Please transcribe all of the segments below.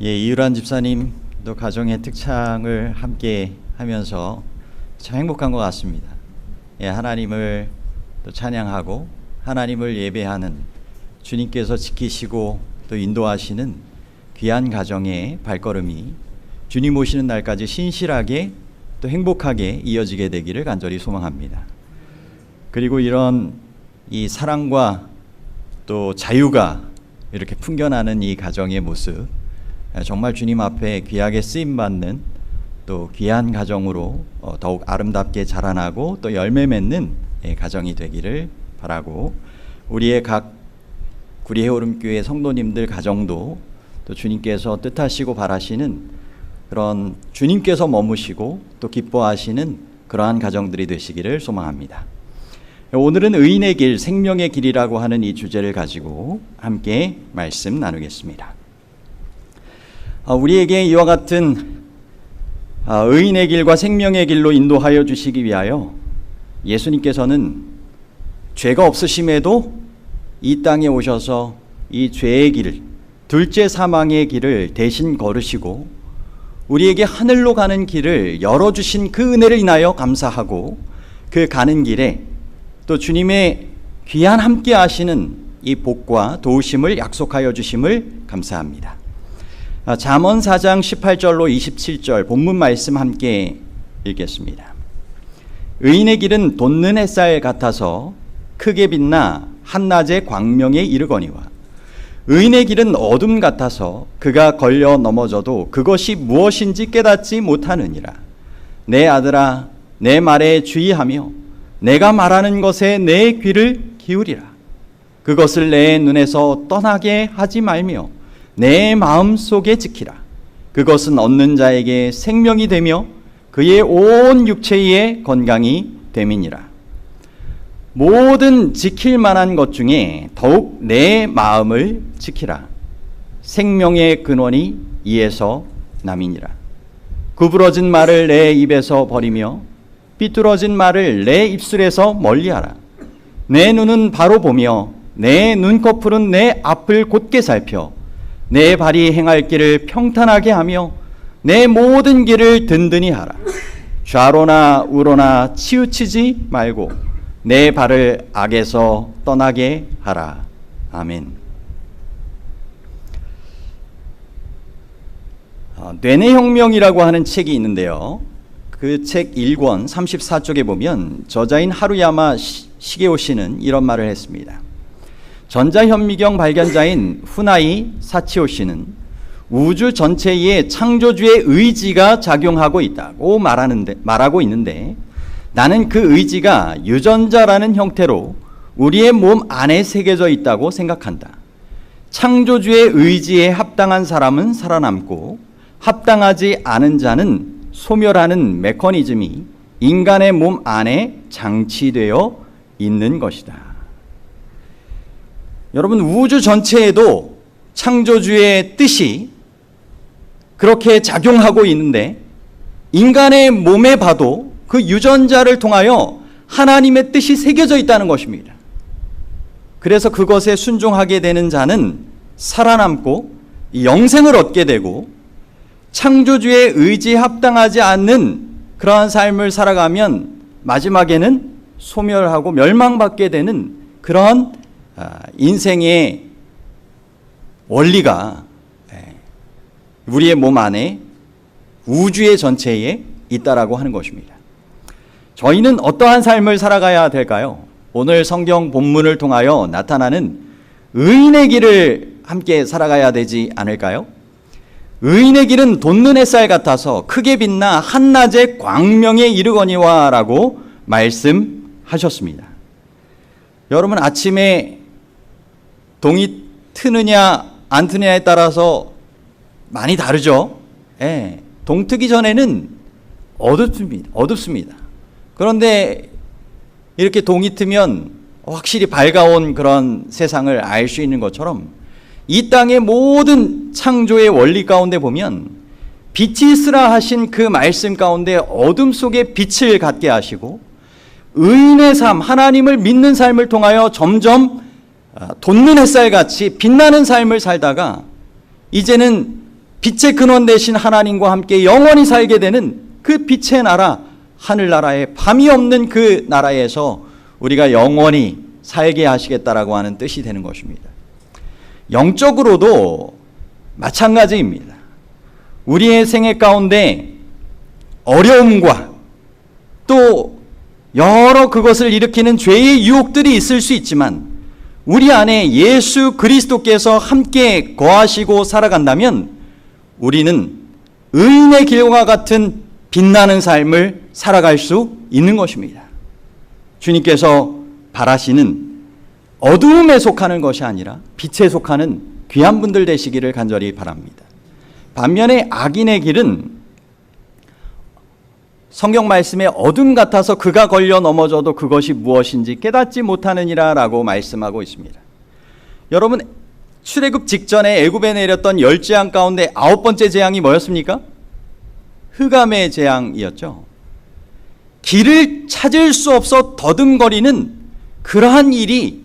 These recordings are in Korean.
이유란 집사님도 가정의 특창을 함께 하면서 참 행복한 것 같습니다. 하나님을 또 찬양하고 하나님을 예배하는 주님께서 지키시고 또 인도하시는 귀한 가정의 발걸음이 주님 오시는 날까지 신실하게 또 행복하게 이어지게 되기를 간절히 소망합니다. 그리고 이런 이 사랑과 또 자유가 이렇게 풍겨나는 이 가정의 모습, 정말 주님 앞에 귀하게 쓰임받는 또 귀한 가정으로 더욱 아름답게 자라나고 또 열매 맺는 가정이 되기를 바라고, 우리의 각 구리해오름교회 성도님들 가정도 또 주님께서 뜻하시고 바라시는 그런 주님께서 머무시고 또 기뻐하시는 그러한 가정들이 되시기를 소망합니다. 오늘은 의인의 길, 생명의 길이라고 하는 이 주제를 가지고 함께 말씀 나누겠습니다. 우리에게 이와 같은 의인의 길과 생명의 길로 인도하여 주시기 위하여 예수님께서는 죄가 없으심에도 이 땅에 오셔서 이 죄의 길, 둘째 사망의 길을 대신 걸으시고 우리에게 하늘로 가는 길을 열어주신 그 은혜를 인하여 감사하고, 그 가는 길에 또 주님의 귀한 함께 하시는 이 복과 도우심을 약속하여 주심을 감사합니다. 잠언 4장 18절로 27절 본문 말씀 함께 읽겠습니다. 의인의 길은 돋는 햇살 같아서 크게 빛나 한낮의 광명에 이르거니와, 의인의 길은 어둠 같아서 그가 걸려 넘어져도 그것이 무엇인지 깨닫지 못하느니라. 내 아들아, 내 말에 주의하며 내가 말하는 것에 내 귀를 기울이라. 그것을 내 눈에서 떠나게 하지 말며 내 마음속에 지키라. 그것은 얻는 자에게 생명이 되며 그의 온 육체의 건강이 됨이니라. 모든 지킬 만한 것 중에 더욱 내 마음을 지키라. 생명의 근원이 이에서 남이니라. 구부러진 말을 내 입에서 버리며 삐뚤어진 말을 내 입술에서 멀리하라. 내 눈은 바로 보며 내 눈꺼풀은 내 앞을 곧게 살펴 내 발이 행할 길을 평탄하게 하며 내 모든 길을 든든히 하라. 좌로나 우로나 치우치지 말고 내 발을 악에서 떠나게 하라. 아멘. 뇌내혁명이라고 하는 책이 있는데요, 그 책 1권 34쪽에 보면 저자인 하루야마 시게오 씨는 이런 말을 했습니다. 전자현미경 발견자인 후나이 사치오 씨는 우주 전체에 창조주의 의지가 작용하고 있다고 말하고 있는데, 나는 그 의지가 유전자라는 형태로 우리의 몸 안에 새겨져 있다고 생각한다. 창조주의 의지에 합당한 사람은 살아남고 합당하지 않은 자는 소멸하는 메커니즘이 인간의 몸 안에 장치되어 있는 것이다. 여러분, 우주 전체에도 창조주의 뜻이 그렇게 작용하고 있는데, 인간의 몸에 봐도 그 유전자를 통하여 하나님의 뜻이 새겨져 있다는 것입니다. 그래서 그것에 순종하게 되는 자는 살아남고 영생을 얻게 되고, 창조주의 의지에 합당하지 않는 그러한 삶을 살아가면 마지막에는 소멸하고 멸망받게 되는 그런 인생의 원리가 우리의 몸 안에 우주의 전체에 있다라고 하는 것입니다. 저희는 어떠한 삶을 살아가야 될까요? 오늘 성경 본문을 통하여 나타나는 의인의 길을 함께 살아가야 되지 않을까요? 의인의 길은 돋는 햇살 같아서 크게 빛나 한낮의 광명에 이르거니와 라고 말씀하셨습니다. 여러분, 아침에 동이 트느냐 안 트느냐에 따라서 많이 다르죠. 동 트기 전에는 어둡습니다. 그런데 이렇게 동이 트면 확실히 밝아온 그런 세상을 알 수 있는 것처럼, 이 땅의 모든 창조의 원리 가운데 보면 빛이 있으라 하신 그 말씀 가운데 어둠 속에 빛을 갖게 하시고, 의인의 삶, 하나님을 믿는 삶을 통하여 점점 돋는 햇살같이 빛나는 삶을 살다가 이제는 빛의 근원 되신 하나님과 함께 영원히 살게 되는 그 빛의 나라, 하늘나라에 밤이 없는 그 나라에서 우리가 영원히 살게 하시겠다라고 하는 뜻이 되는 것입니다. 영적으로도 마찬가지입니다. 우리의 생애 가운데 어려움과 또 여러 그것을 일으키는 죄의 유혹들이 있을 수 있지만 우리 안에 예수 그리스도께서 함께 거하시고 살아간다면 우리는 의인의 길과 같은 빛나는 삶을 살아갈 수 있는 것입니다. 주님께서 바라시는 어두움에 속하는 것이 아니라 빛에 속하는 귀한 분들 되시기를 간절히 바랍니다. 반면에 악인의 길은 성경 말씀에 어둠 같아서 그가 걸려 넘어져도 그것이 무엇인지 깨닫지 못하느니라 라고 말씀하고 있습니다. 여러분, 출애굽 직전에 애굽에 내렸던 10재앙 가운데 9번째 재앙이 뭐였습니까? 흑암의 재앙이었죠. 길을 찾을 수 없어 더듬거리는 그러한 일이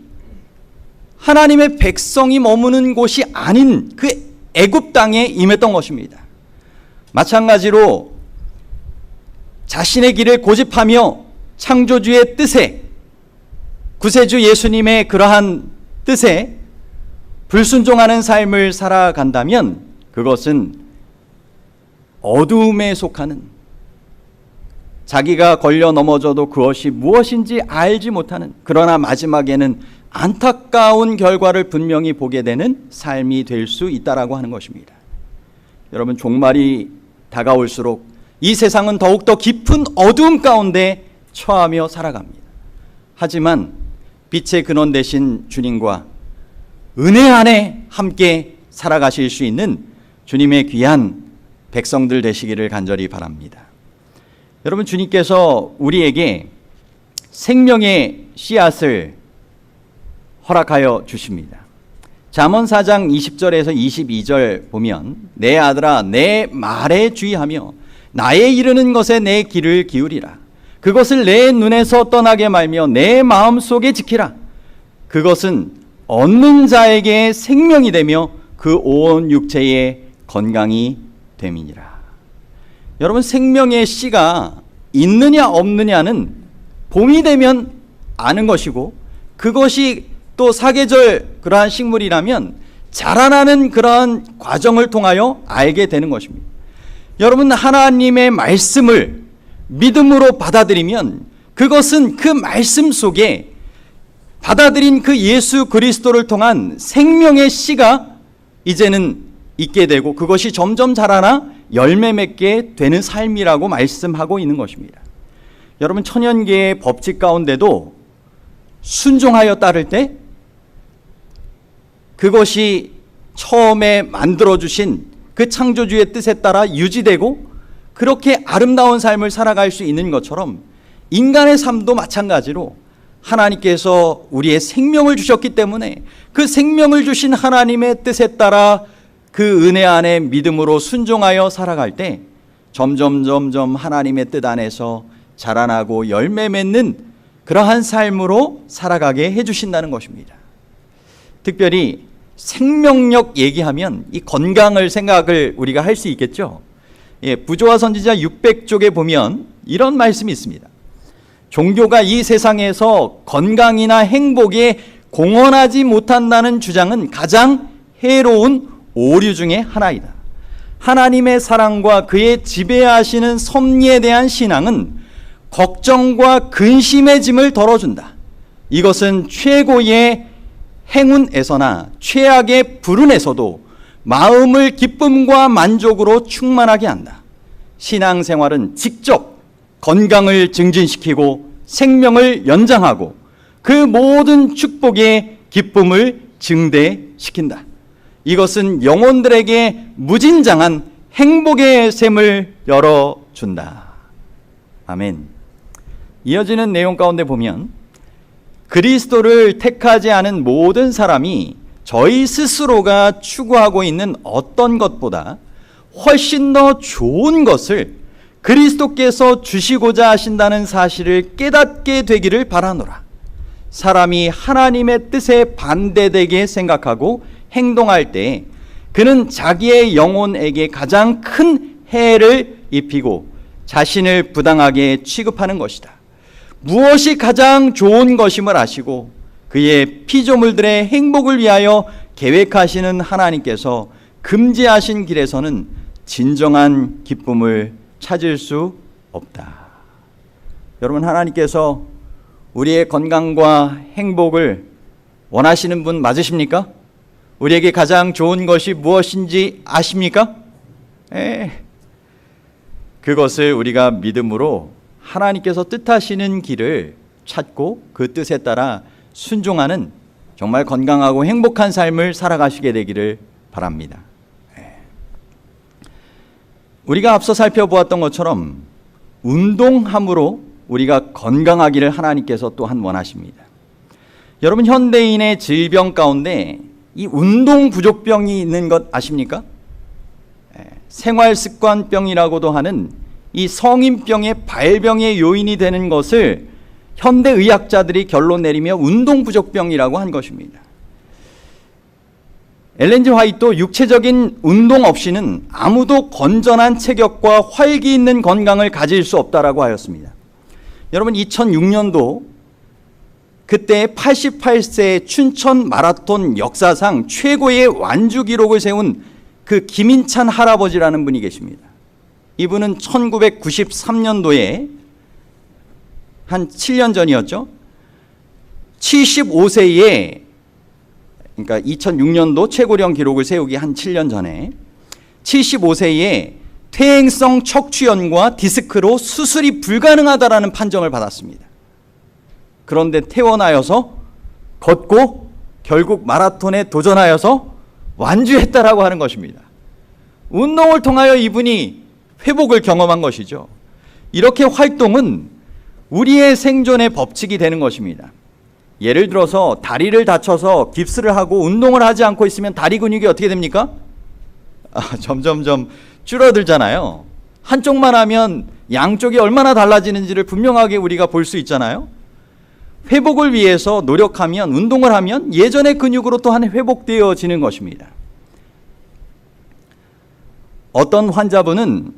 하나님의 백성이 머무는 곳이 아닌 그 애굽 땅에 임했던 것입니다. 마찬가지로 자신의 길을 고집하며 창조주의 뜻에, 구세주 예수님의 그러한 뜻에 불순종하는 삶을 살아간다면 그것은 어두움에 속하는, 자기가 걸려 넘어져도 그것이 무엇인지 알지 못하는, 그러나 마지막에는 안타까운 결과를 분명히 보게 되는 삶이 될 수 있다라고 하는 것입니다. 여러분, 종말이 다가올수록 이 세상은 더욱더 깊은 어두움 가운데 처하며 살아갑니다. 하지만 빛의 근원 되신 주님과 은혜 안에 함께 살아가실 수 있는 주님의 귀한 백성들 되시기를 간절히 바랍니다. 여러분, 주님께서 우리에게 생명의 씨앗을 허락하여 주십니다. 잠언 4장 20절에서 22절 보면 내 아들아 내 말에 주의하며 나의 이르는 것에 내 귀를 기울이라. 그것을 내 눈에서 떠나게 말며 내 마음속에 지키라. 그것은 얻는 자에게 생명이 되며 그 온 육체의 건강이 됨이니라. 여러분, 생명의 씨가 있느냐 없느냐는 봄이 되면 아는 것이고 그것이 또 사계절 그러한 식물이라면 자라나는 그러한 과정을 통하여 알게 되는 것입니다. 여러분, 하나님의 말씀을 믿음으로 받아들이면 그것은 그 말씀 속에 받아들인 그 예수 그리스도를 통한 생명의 씨가 이제는 있게 되고 그것이 점점 자라나 열매 맺게 되는 삶이라고 말씀하고 있는 것입니다. 여러분, 천연계의 법칙 가운데도 순종하여 따를 때 그것이 처음에 만들어주신 그 창조주의 뜻에 따라 유지되고 그렇게 아름다운 삶을 살아갈 수 있는 것처럼 인간의 삶도 마찬가지로 하나님께서 우리의 생명을 주셨기 때문에 그 생명을 주신 하나님의 뜻에 따라 그 은혜 안에 믿음으로 순종하여 살아갈 때 점점 하나님의 뜻 안에서 자라나고 열매 맺는 그러한 삶으로 살아가게 해주신다는 것입니다. 특별히 생명력 얘기하면 이 건강을 생각을 우리가 할 수 있겠죠. 부조화 선지자 600쪽에 보면 이런 말씀이 있습니다. 종교가 이 세상에서 건강이나 행복에 공헌하지 못한다는 주장은 가장 해로운 오류 중에 하나이다. 하나님의 사랑과 그의 지배하시는 섭리에 대한 신앙은 걱정과 근심의 짐을 덜어준다. 이것은 최고의 행운에서나 최악의 불운에서도 마음을 기쁨과 만족으로 충만하게 한다. 신앙생활은 직접 건강을 증진시키고 생명을 연장하고 그 모든 축복의 기쁨을 증대시킨다. 이것은 영혼들에게 무진장한 행복의 샘을 열어준다. 아멘. 이어지는 내용 가운데 보면 그리스도를 택하지 않은 모든 사람이 저희 스스로가 추구하고 있는 어떤 것보다 훨씬 더 좋은 것을 그리스도께서 주시고자 하신다는 사실을 깨닫게 되기를 바라노라. 사람이 하나님의 뜻에 반대되게 생각하고 행동할 때 그는 자기의 영혼에게 가장 큰 해를 입히고 자신을 부당하게 취급하는 것이다. 무엇이 가장 좋은 것임을 아시고 그의 피조물들의 행복을 위하여 계획하시는 하나님께서 금지하신 길에서는 진정한 기쁨을 찾을 수 없다. 여러분, 하나님께서 우리의 건강과 행복을 원하시는 분 맞으십니까? 우리에게 가장 좋은 것이 무엇인지 아십니까? 그것을 우리가 믿음으로 하나님께서 뜻하시는 길을 찾고 그 뜻에 따라 순종하는 정말 건강하고 행복한 삶을 살아가시게 되기를 바랍니다. 우리가 앞서 살펴보았던 것처럼 운동함으로 우리가 건강하기를 하나님께서 또한 원하십니다. 여러분, 현대인의 질병 가운데 이 운동 부족병이 있는 것 아십니까? 생활습관병이라고도 하는 이 성인병의 발병의 요인이 되는 것을 현대의학자들이 결론 내리며 운동 부족병이라고 한 것입니다. 엘렌 G 화이트도 육체적인 운동 없이는 아무도 건전한 체격과 활기 있는 건강을 가질 수 없다라고 하였습니다. 여러분, 2006년도 그때 88세 춘천 마라톤 역사상 최고의 완주 기록을 세운 그 김인찬 할아버지라는 분이 계십니다. 이분은 1993년도에 한 7년 전이었죠. 75세에, 그러니까 2006년도 최고령 기록을 세우기 한 7년 전에 75세에 퇴행성 척추염과 디스크로 수술이 불가능하다라는 판정을 받았습니다. 그런데 퇴원하여서 걷고 결국 마라톤에 도전하여서 완주했다라고 하는 것입니다. 운동을 통하여 이분이 회복을 경험한 것이죠. 이렇게 활동은 우리의 생존의 법칙이 되는 것입니다. 예를 들어서 다리를 다쳐서 깁스를 하고 운동을 하지 않고 있으면 다리 근육이 어떻게 됩니까? 점점점 줄어들잖아요. 한쪽만 하면 양쪽이 얼마나 달라지는지를 분명하게 우리가 볼 수 있잖아요. 회복을 위해서 노력하면, 운동을 하면 예전의 근육으로 또한 회복되어지는 것입니다. 어떤 환자분은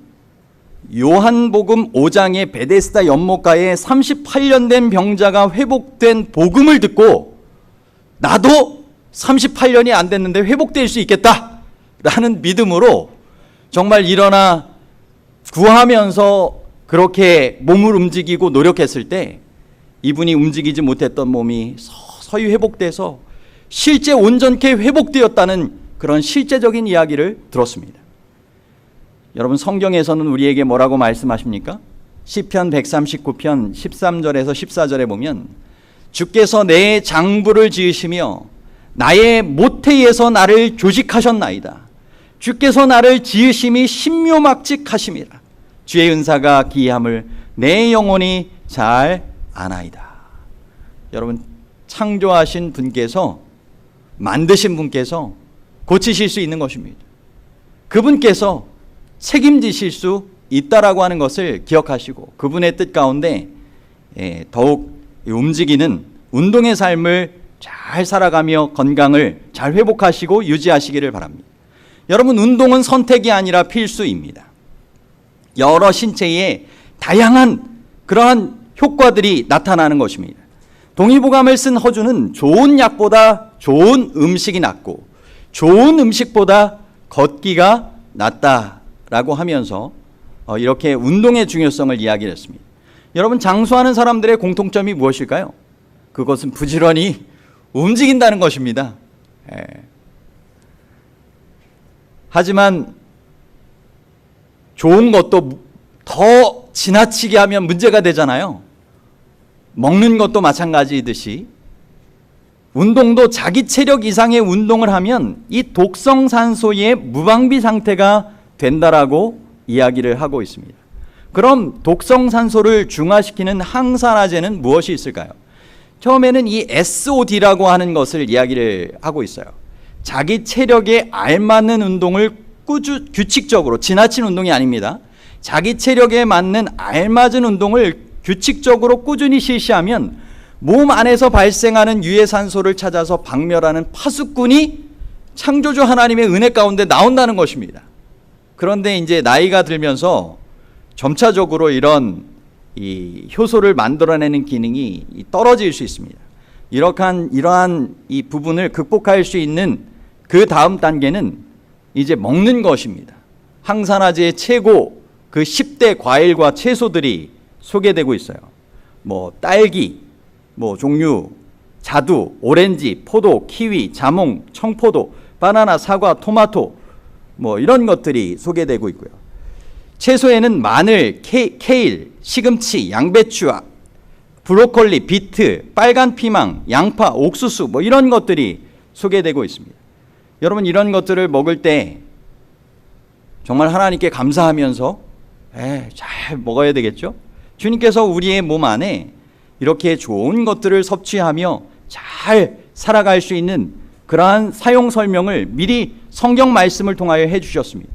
요한복음 5장의 베데스다 연못가에 38년 된 병자가 회복된 복음을 듣고 나도 38년이 안 됐는데 회복될 수 있겠다 라는 믿음으로 정말 일어나 구하면서 그렇게 몸을 움직이고 노력했을 때 이분이 움직이지 못했던 몸이 서서히 회복돼서 실제 온전케 회복되었다는 그런 실제적인 이야기를 들었습니다. 여러분, 성경에서는 우리에게 뭐라고 말씀하십니까? 시편 139편 13절에서 14절에 보면 주께서 내 장부를 지으시며 나의 모태에서 나를 조직하셨나이다. 주께서 나를 지으심이 신묘막직하심이라. 주의 은사가 기이함을 내 영혼이 잘 아나이다. 여러분, 창조하신 분께서, 만드신 분께서 고치실 수 있는 것입니다. 그분께서 책임지실 수 있다라고 하는 것을 기억하시고 그분의 뜻 가운데 더욱 움직이는 운동의 삶을 잘 살아가며 건강을 잘 회복하시고 유지하시기를 바랍니다. 여러분, 운동은 선택이 아니라 필수입니다. 여러 신체에 다양한 그러한 효과들이 나타나는 것입니다. 동의보감을 쓴 허준은 좋은 약보다 좋은 음식이 낫고 좋은 음식보다 걷기가 낫다라고 하면서 이렇게 운동의 중요성을 이야기를 했습니다. 여러분, 장수하는 사람들의 공통점이 무엇일까요? 그것은 부지런히 움직인다는 것입니다. 하지만 좋은 것도 더 지나치게 하면 문제가 되잖아요. 먹는 것도 마찬가지이듯이 운동도 자기 체력 이상의 운동을 하면 이 독성산소의 무방비 상태가 된다라고 이야기를 하고 있습니다. 그럼 독성산소를 중화시키는 항산화제는 무엇이 있을까요? 처음에는 이 SOD라고 하는 것을 이야기를 하고 있어요. 자기 체력에 알맞는 운동을 규칙적으로, 지나친 운동이 아닙니다. 자기 체력에 맞는 알맞은 운동을 규칙적으로 꾸준히 실시하면 몸 안에서 발생하는 유해산소를 찾아서 박멸하는 파수꾼이 창조주 하나님의 은혜 가운데 나온다는 것입니다. 그런데 이제 나이가 들면서 점차적으로 이런 이 효소를 만들어내는 기능이 떨어질 수 있습니다. 이러한 이 부분을 극복할 수 있는 그 다음 단계는 이제 먹는 것입니다. 항산화제의 최고 그 10대 과일과 채소들이 소개되고 있어요. 뭐 딸기, 뭐 종류, 자두, 오렌지, 포도, 키위, 자몽, 청포도, 바나나, 사과, 토마토, 뭐 이런 것들이 소개되고 있고요. 채소에는 마늘, 케일, 시금치, 양배추, 브로콜리, 비트, 빨간 피망, 양파, 옥수수 뭐 이런 것들이 소개되고 있습니다. 여러분, 이런 것들을 먹을 때 정말 하나님께 감사하면서 잘 먹어야 되겠죠? 주님께서 우리의 몸 안에 이렇게 좋은 것들을 섭취하며 잘 살아갈 수 있는 그러한 사용 설명을 미리 성경 말씀을 통하여 해주셨습니다.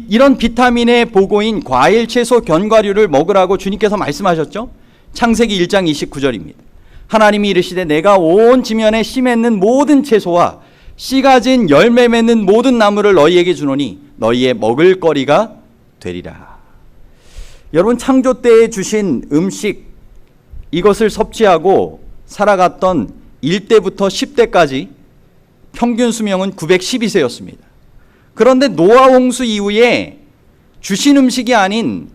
이런 비타민의 보고인 과일, 채소, 견과류를 먹으라고 주님께서 말씀하셨죠? 창세기 1장 29절입니다. 하나님이 이르시되 내가 온 지면에 씨 맺는 모든 채소와 씨 가진 열매 맺는 모든 나무를 너희에게 주노니 너희의 먹을 거리가 되리라. 여러분, 창조 때에 주신 음식, 이것을 섭취하고 살아갔던 1대부터 10대까지 평균 수명은 912세였습니다. 그런데 노아 홍수 이후에 주신 음식이 아닌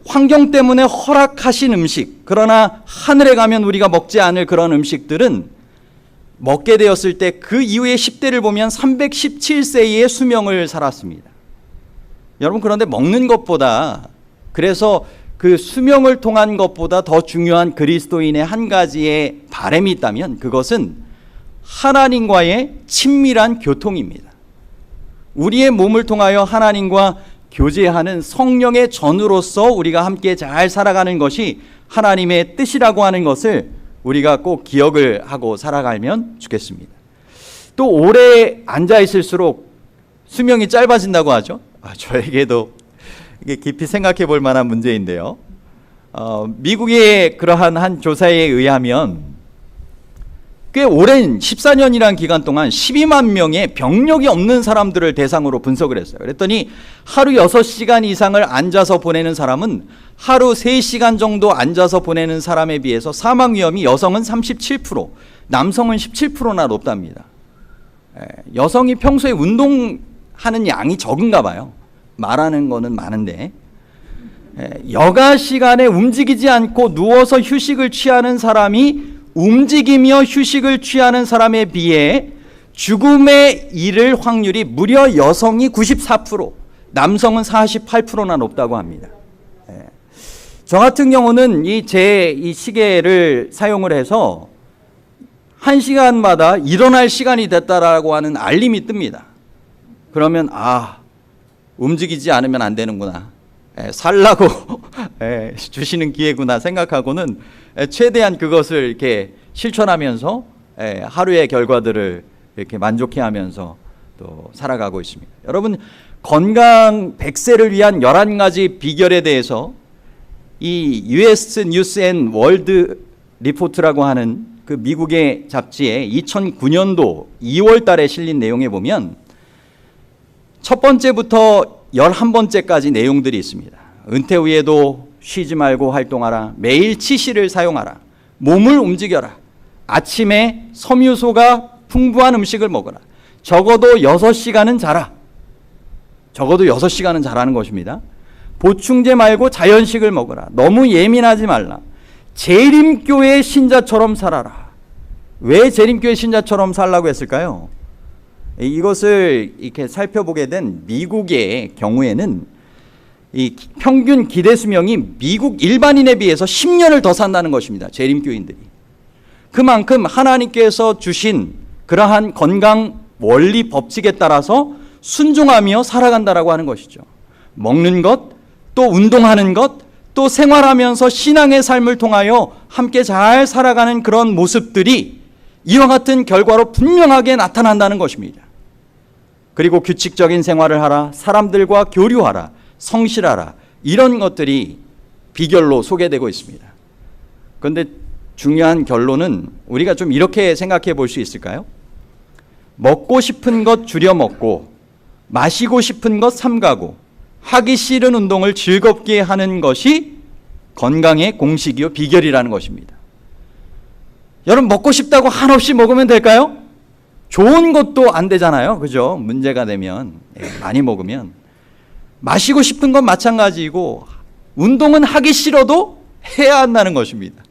환경 때문에 허락하신 음식, 그러나 하늘에 가면 우리가 먹지 않을 그런 음식들은 먹게 되었을 때 그 이후의 10대를 보면 317세의 수명을 살았습니다. 여러분, 그런데 먹는 것보다, 그래서 그 수명을 통한 것보다 더 중요한 그리스도인의 한 가지의 바람이 있다면 그것은 하나님과의 친밀한 교통입니다. 우리의 몸을 통하여 하나님과 교제하는 성령의 전으로서 우리가 함께 잘 살아가는 것이 하나님의 뜻이라고 하는 것을 우리가 꼭 기억을 하고 살아가면 좋겠습니다. 또 오래 앉아 있을수록 수명이 짧아진다고 하죠. 저에게도 이게 깊이 생각해 볼 만한 문제인데요. 미국의 그러한 한 조사에 의하면 꽤 오랜 14년이라는 기간 동안 12만 명의 병력이 없는 사람들을 대상으로 분석을 했어요. 그랬더니 하루 6시간 이상을 앉아서 보내는 사람은 하루 3시간 정도 앉아서 보내는 사람에 비해서 사망 위험이 여성은 37%, 남성은 17%나 높답니다. 여성이 평소에 운동하는 양이 적은가 봐요. 말하는 거는 많은데 여가 시간에 움직이지 않고 누워서 휴식을 취하는 사람이 움직이며 휴식을 취하는 사람에 비해 죽음에 이를 확률이 무려 여성이 94%, 남성은 48%나 높다고 합니다. 저 같은 경우는 이 시계를 사용을 해서 1시간마다 일어날 시간이 됐다라고 하는 알림이 뜹니다. 그러면 움직이지 않으면 안 되는구나, 살라고 주시는 기회구나 생각하고는 최대한 그것을 이렇게 실천하면서 하루의 결과들을 이렇게 만족해하면서 또 살아가고 있습니다. 여러분, 건강 100세를 위한 11가지 비결에 대해서 이 US 뉴스 앤 월드 리포트라고 하는 그 미국의 잡지에 2009년도 2월 달에 실린 내용에 보면 첫 번째부터 11번째까지 내용들이 있습니다. 은퇴 후에도 쉬지 말고 활동하라. 매일 치실을 사용하라. 몸을 움직여라. 아침에 섬유소가 풍부한 음식을 먹어라. 적어도 6시간은 자라. 적어도 6시간은 자라는 것입니다. 보충제 말고 자연식을 먹어라. 너무 예민하지 말라. 재림교회 신자처럼 살아라. 왜 재림교회 신자처럼 살라고 했을까요? 이것을 이렇게 살펴보게 된 미국의 경우에는 이 평균 기대 수명이 미국 일반인에 비해서 10년을 더 산다는 것입니다. 재림교인들이. 그만큼 하나님께서 주신 그러한 건강 원리 법칙에 따라서 순종하며 살아간다라고 하는 것이죠. 먹는 것, 또 운동하는 것, 또 생활하면서 신앙의 삶을 통하여 함께 잘 살아가는 그런 모습들이 이와 같은 결과로 분명하게 나타난다는 것입니다. 그리고 규칙적인 생활을 하라, 사람들과 교류하라, 성실하라, 이런 것들이 비결로 소개되고 있습니다. 그런데 중요한 결론은 우리가 좀 이렇게 생각해 볼 수 있을까요? 먹고 싶은 것 줄여 먹고 마시고 싶은 것 삼가고 하기 싫은 운동을 즐겁게 하는 것이 건강의 공식이요 비결이라는 것입니다. 여러분, 먹고 싶다고 한없이 먹으면 될까요? 좋은 것도 안 되잖아요. 그죠? 문제가 되면, 많이 먹으면. 마시고 싶은 건 마찬가지이고 운동은 하기 싫어도 해야 한다는 것입니다.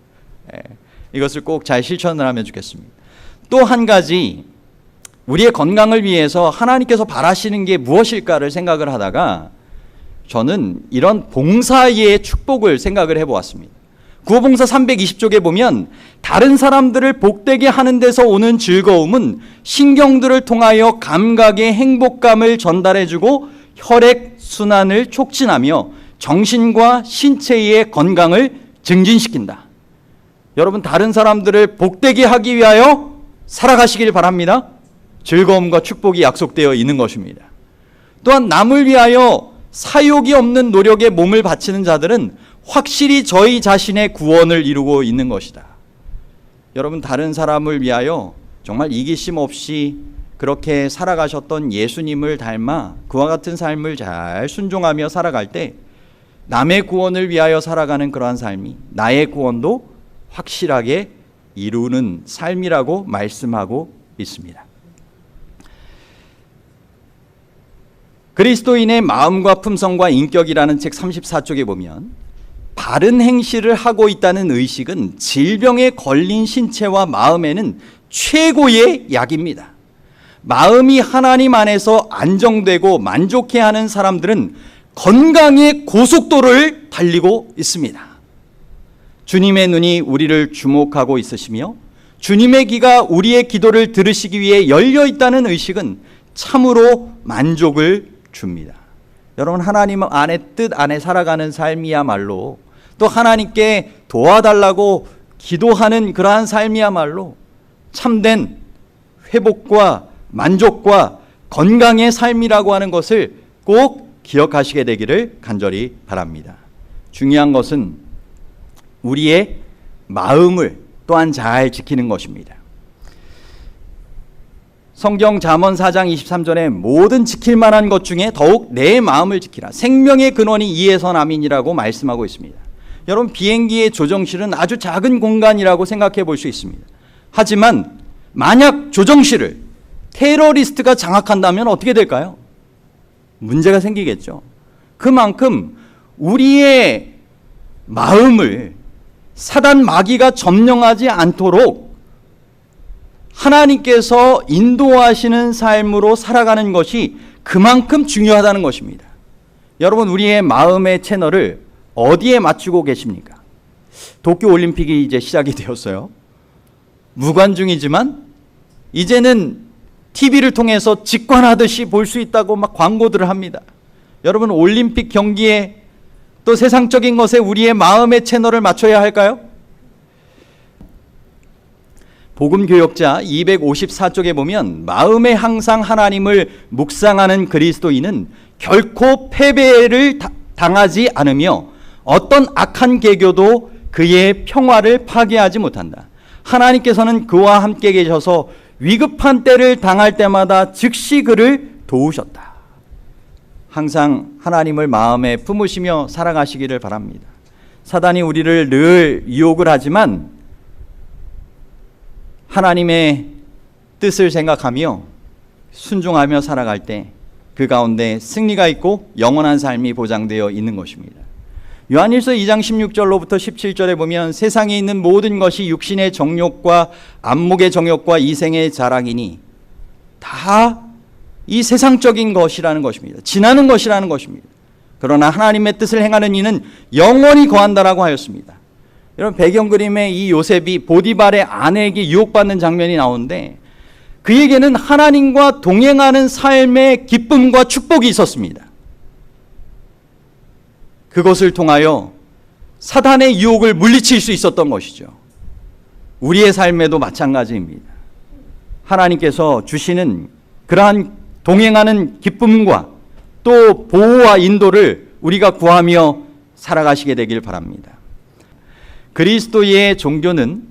이것을 꼭 잘 실천을 하면 좋겠습니다. 또 한 가지, 우리의 건강을 위해서 하나님께서 바라시는 게 무엇일까를 생각을 하다가 저는 이런 봉사의 축복을 생각을 해보았습니다. 구호봉사 320쪽에 보면 다른 사람들을 복되게 하는 데서 오는 즐거움은 신경들을 통하여 감각의 행복감을 전달해주고 혈액순환을 촉진하며 정신과 신체의 건강을 증진시킨다. 여러분, 다른 사람들을 복되게 하기 위하여 살아가시길 바랍니다. 즐거움과 축복이 약속되어 있는 것입니다. 또한 남을 위하여 사욕이 없는 노력에 몸을 바치는 자들은 확실히 저희 자신의 구원을 이루고 있는 것이다. 여러분, 다른 사람을 위하여 정말 이기심 없이 그렇게 살아가셨던 예수님을 닮아 그와 같은 삶을 잘 순종하며 살아갈 때 남의 구원을 위하여 살아가는 그러한 삶이 나의 구원도 확실하게 이루는 삶이라고 말씀하고 있습니다. 그리스도인의 마음과 품성과 인격이라는 책 34쪽에 보면 바른 행실을 하고 있다는 의식은 질병에 걸린 신체와 마음에는 최고의 약입니다. 마음이 하나님 안에서 안정되고 만족해하는 사람들은 건강의 고속도로를 달리고 있습니다. 주님의 눈이 우리를 주목하고 있으시며 주님의 귀가 우리의 기도를 들으시기 위해 열려 있다는 의식은 참으로 만족을 줍니다. 여러분, 하나님 안의 뜻 안에 살아가는 삶이야말로, 또 하나님께 도와달라고 기도하는 그러한 삶이야말로 참된 회복과 만족과 건강의 삶이라고 하는 것을 꼭 기억하시게 되기를 간절히 바랍니다. 중요한 것은 우리의 마음을 또한 잘 지키는 것입니다. 성경 잠언 4장 23절에 모든 지킬 만한 것 중에 더욱 내 마음을 지키라. 생명의 근원이 이에서 남이니라고 말씀하고 있습니다. 여러분, 비행기의 조정실은 아주 작은 공간이라고 생각해 볼 수 있습니다. 하지만 만약 조정실을 테러리스트가 장악한다면 어떻게 될까요? 문제가 생기겠죠. 그만큼 우리의 마음을 사단 마귀가 점령하지 않도록 하나님께서 인도하시는 삶으로 살아가는 것이 그만큼 중요하다는 것입니다. 여러분, 우리의 마음의 채널을 어디에 맞추고 계십니까? 도쿄올림픽이 이제 시작이 되었어요. 무관중이지만 이제는 TV를 통해서 직관하듯이 볼 수 있다고 막 광고들을 합니다. 여러분, 올림픽 경기에 또 세상적인 것에 우리의 마음의 채널을 맞춰야 할까요? 복음교역자 254쪽에 보면 마음에 항상 하나님을 묵상하는 그리스도인은 결코 패배를 당하지 않으며 어떤 악한 계교도 그의 평화를 파괴하지 못한다. 하나님께서는 그와 함께 계셔서 위급한 때를 당할 때마다 즉시 그를 도우셨다. 항상 하나님을 마음에 품으시며 살아가시기를 바랍니다. 사단이 우리를 늘 유혹을 하지만 하나님의 뜻을 생각하며 순종하며 살아갈 때 그 가운데 승리가 있고 영원한 삶이 보장되어 있는 것입니다. 요한일서 2장 16절로부터 17절에 보면 세상에 있는 모든 것이 육신의 정욕과 안목의 정욕과 이생의 자랑이니 다 이 세상적인 것이라는 것입니다. 지나는 것이라는 것입니다. 그러나 하나님의 뜻을 행하는 이는 영원히 거한다라고 하였습니다. 여러분, 배경 그림에 이 요셉이 보디발의 아내에게 유혹받는 장면이 나오는데 그에게는 하나님과 동행하는 삶의 기쁨과 축복이 있었습니다. 그것을 통하여 사단의 유혹을 물리칠 수 있었던 것이죠. 우리의 삶에도 마찬가지입니다. 하나님께서 주시는 그러한 동행하는 기쁨과 또 보호와 인도를 우리가 구하며 살아가시게 되길 바랍니다. 그리스도의 종교는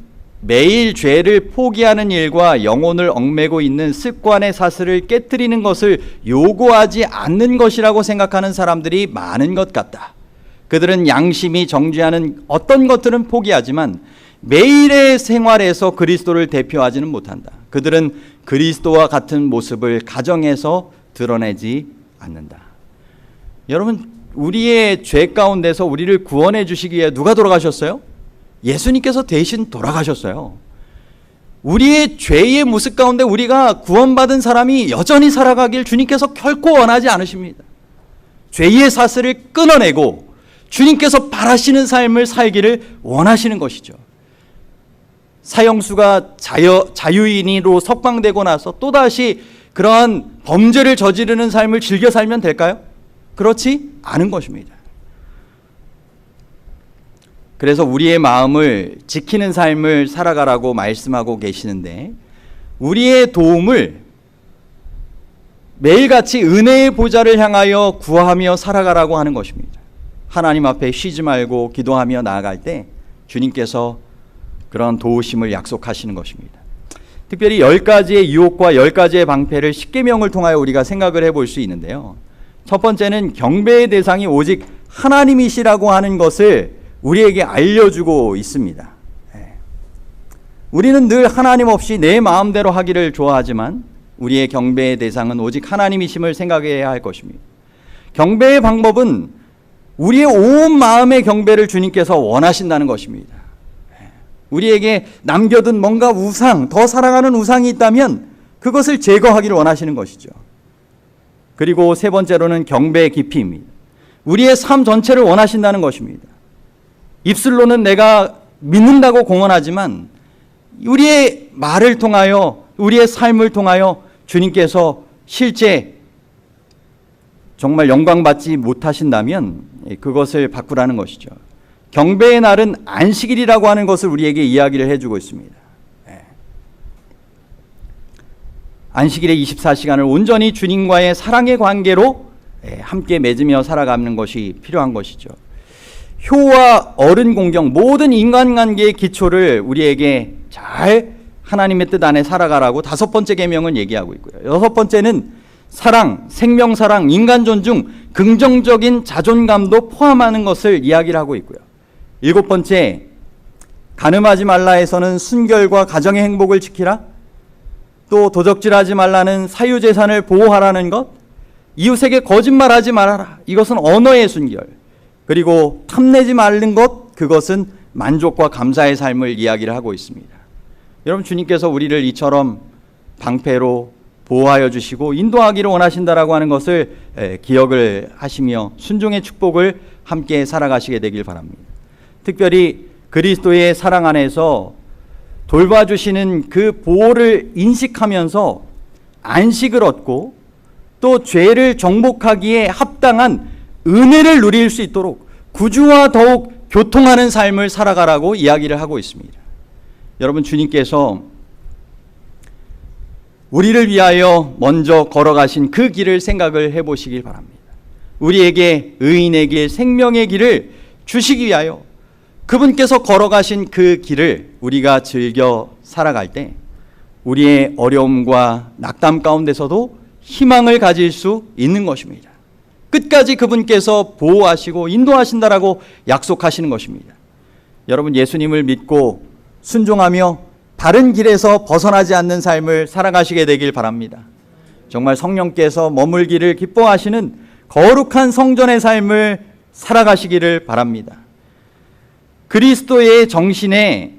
매일 죄를 포기하는 일과 영혼을 얽매고 있는 습관의 사슬을 깨뜨리는 것을 요구하지 않는 것이라고 생각하는 사람들이 많은 것 같다. 그들은 양심이 정죄하는 어떤 것들은 포기하지만 매일의 생활에서 그리스도를 대표하지는 못한다. 그들은 그리스도와 같은 모습을 가정에서 드러내지 않는다. 여러분, 우리의 죄 가운데서 우리를 구원해 주시기 위해 누가 돌아가셨어요? 예수님께서 대신 돌아가셨어요. 우리의 죄의 모습 가운데 우리가 구원받은 사람이 여전히 살아가길 주님께서 결코 원하지 않으십니다. 죄의 사슬을 끊어내고 주님께서 바라시는 삶을 살기를 원하시는 것이죠. 사형수가 자유인으로 석방되고 나서 또다시 그러한 범죄를 저지르는 삶을 즐겨 살면 될까요? 그렇지 않은 것입니다. 그래서 우리의 마음을 지키는 삶을 살아가라고 말씀하고 계시는데, 우리의 도움을 매일같이 은혜의 보좌를 향하여 구하며 살아가라고 하는 것입니다. 하나님 앞에 쉬지 말고 기도하며 나아갈 때 주님께서 그런 도우심을 약속하시는 것입니다. 특별히 10가지의 유혹과 10가지의 방패를 십계명을 통하여 우리가 생각을 해볼 수 있는데요. 첫 번째는 경배의 대상이 오직 하나님이시라고 하는 것을 우리에게 알려주고 있습니다. 우리는 늘 하나님 없이 내 마음대로 하기를 좋아하지만 우리의 경배의 대상은 오직 하나님이심을 생각해야 할 것입니다. 경배의 방법은 우리의 온 마음의 경배를 주님께서 원하신다는 것입니다. 우리에게 남겨둔 뭔가 우상, 더 사랑하는 우상이 있다면 그것을 제거하기를 원하시는 것이죠. 그리고 세 번째로는 경배의 깊이입니다. 우리의 삶 전체를 원하신다는 것입니다. 입술로는 내가 믿는다고 공언하지만 우리의 말을 통하여, 우리의 삶을 통하여 주님께서 실제 정말 영광받지 못하신다면 그것을 바꾸라는 것이죠. 경배의 날은 안식일이라고 하는 것을 우리에게 이야기를 해주고 있습니다. 안식일의 24시간을 온전히 주님과의 사랑의 관계로 함께 맺으며 살아가는 것이 필요한 것이죠. 효와 어른 공경, 모든 인간관계의 기초를 우리에게 잘 하나님의 뜻 안에 살아가라고 5번째 계명은 얘기하고 있고요. 6번째는 사랑, 생명사랑, 인간 존중, 긍정적인 자존감도 포함하는 것을 이야기를 하고 있고요. 7번째, 간음하지 말라에서는 순결과 가정의 행복을 지키라. 또 도적질하지 말라는 사유재산을 보호하라는 것, 이웃에게 거짓말하지 말아라. 이것은 언어의 순결. 그리고 탐내지 말는 것, 그것은 만족과 감사의 삶을 이야기를 하고 있습니다. 여러분, 주님께서 우리를 이처럼 방패로 보호하여 주시고 인도하기를 원하신다라고 하는 것을 기억을 하시며 순종의 축복을 함께 살아가시게 되길 바랍니다. 특별히 그리스도의 사랑 안에서 돌봐주시는 그 보호를 인식하면서 안식을 얻고 또 죄를 정복하기에 합당한 은혜를 누릴 수 있도록 구주와 더욱 교통하는 삶을 살아가라고 이야기를 하고 있습니다. 여러분, 주님께서 우리를 위하여 먼저 걸어가신 그 길을 생각을 해보시길 바랍니다. 우리에게 의인의 길, 생명의 길을 주시기 위하여 그분께서 걸어가신 그 길을 우리가 즐겨 살아갈 때 우리의 어려움과 낙담 가운데서도 희망을 가질 수 있는 것입니다. 끝까지 그분께서 보호하시고 인도하신다라고 약속하시는 것입니다. 여러분, 예수님을 믿고 순종하며 바른 길에서 벗어나지 않는 삶을 살아가시게 되길 바랍니다. 정말 성령께서 머물기를 기뻐하시는 거룩한 성전의 삶을 살아가시기를 바랍니다. 그리스도의 정신에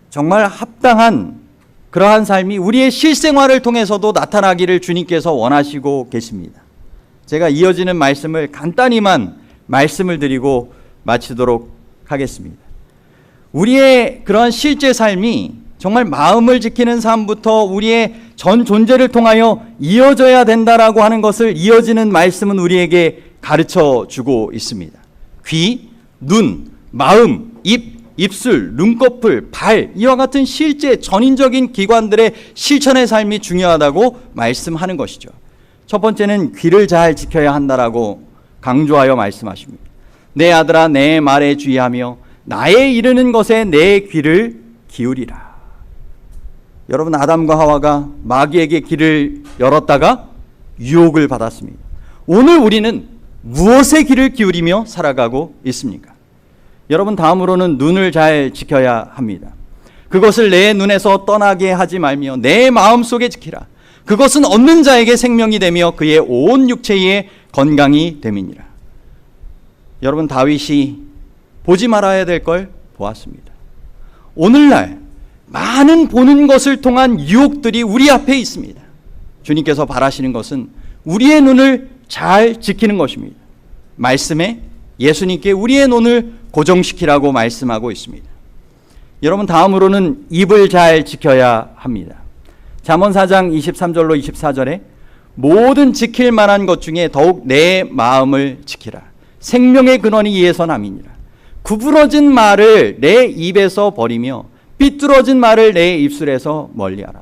정말 합당한 그러한 삶이 우리의 실생활을 통해서도 나타나기를 주님께서 원하시고 계십니다. 제가 이어지는 말씀을 간단히만 말씀을 드리고 마치도록 하겠습니다. 우리의 그런 실제 삶이 정말 마음을 지키는 삶부터 우리의 전 존재를 통하여 이어져야 된다라고 하는 것을 이어지는 말씀은 우리에게 가르쳐 주고 있습니다. 귀, 눈, 마음, 입, 입술, 눈꺼풀, 발, 이와 같은 실제 전인적인 기관들의 실천의 삶이 중요하다고 말씀하는 것이죠. 첫 번째는 귀를 잘 지켜야 한다라고 강조하여 말씀하십니다. 내 아들아, 내 말에 주의하며 나의 이르는 것에 내 귀를 기울이라. 여러분, 아담과 하와가 마귀에게 길을 열었다가 유혹을 받았습니다. 오늘 우리는 무엇의 길을 기울이며 살아가고 있습니까? 여러분, 다음으로는 눈을 잘 지켜야 합니다. 그것을 내 눈에서 떠나게 하지 말며 내 마음속에 지키라. 그것은 얻는 자에게 생명이 되며 그의 온 육체의 건강이 됨이니라. 여러분, 다윗이 보지 말아야 될 걸 보았습니다. 오늘날 많은 보는 것을 통한 유혹들이 우리 앞에 있습니다. 주님께서 바라시는 것은 우리의 눈을 잘 지키는 것입니다. 말씀에 예수님께 우리의 눈을 고정시키라고 말씀하고 있습니다. 여러분, 다음으로는 입을 잘 지켜야 합니다. 잠언 4장 23절로 24절에 모든 지킬 만한 것 중에 더욱 내 마음을 지키라. 생명의 근원이 이에서 남이니라. 구부러진 말을 내 입에서 버리며 삐뚤어진 말을 내 입술에서 멀리하라.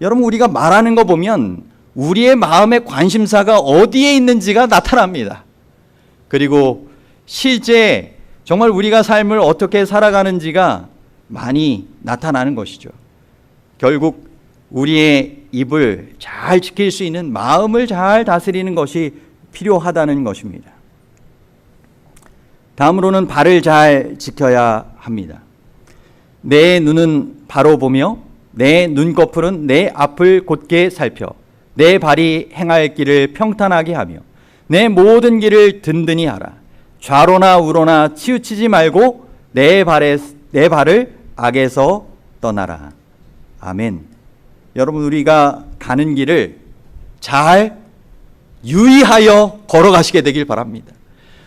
여러분, 우리가 말하는 거 보면 우리의 마음의 관심사가 어디에 있는지가 나타납니다. 그리고 실제 정말 우리가 삶을 어떻게 살아가는지가 많이 나타나는 것이죠. 결국 우리의 입을 잘 지킬 수 있는 마음을 잘 다스리는 것이 필요하다는 것입니다. 다음으로는 발을 잘 지켜야 합니다. 내 눈은 바로 보며 내 눈꺼풀은 내 앞을 곧게 살펴 내 발이 행할 길을 평탄하게 하며 내 모든 길을 든든히 하라. 좌로나 우로나 치우치지 말고 내 발을 악에서 떠나라. 아멘. 여러분, 우리가 가는 길을 잘 유의하여 걸어가시게 되길 바랍니다.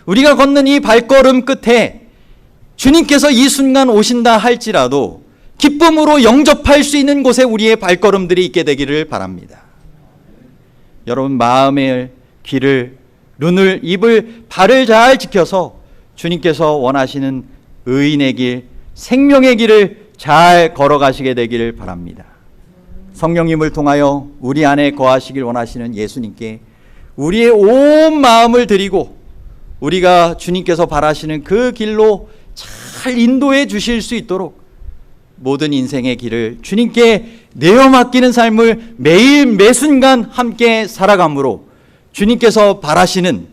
우리가 걷는 이 발걸음 끝에 주님께서 이 순간 오신다 할지라도 기쁨으로 영접할 수 있는 곳에 우리의 발걸음들이 있게 되기를 바랍니다. 여러분, 마음의 귀를, 눈을, 입을, 발을 잘 지켜서 주님께서 원하시는 의인의 길, 생명의 길을 잘 걸어가시게 되기를 바랍니다. 성령님을 통하여 우리 안에 거하시길 원하시는 예수님께 우리의 온 마음을 드리고 우리가 주님께서 바라시는 그 길로 잘 인도해 주실 수 있도록 모든 인생의 길을 주님께 내어 맡기는 삶을 매일 매순간 함께 살아감으로 주님께서 바라시는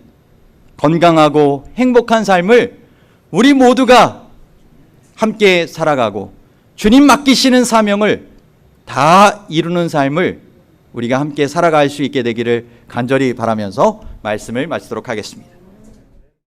건강하고 행복한 삶을 우리 모두가 함께 살아가고 주님 맡기시는 사명을 다 이루는 삶을 우리가 함께 살아갈 수 있게 되기를 간절히 바라면서 말씀을 마치도록 하겠습니다.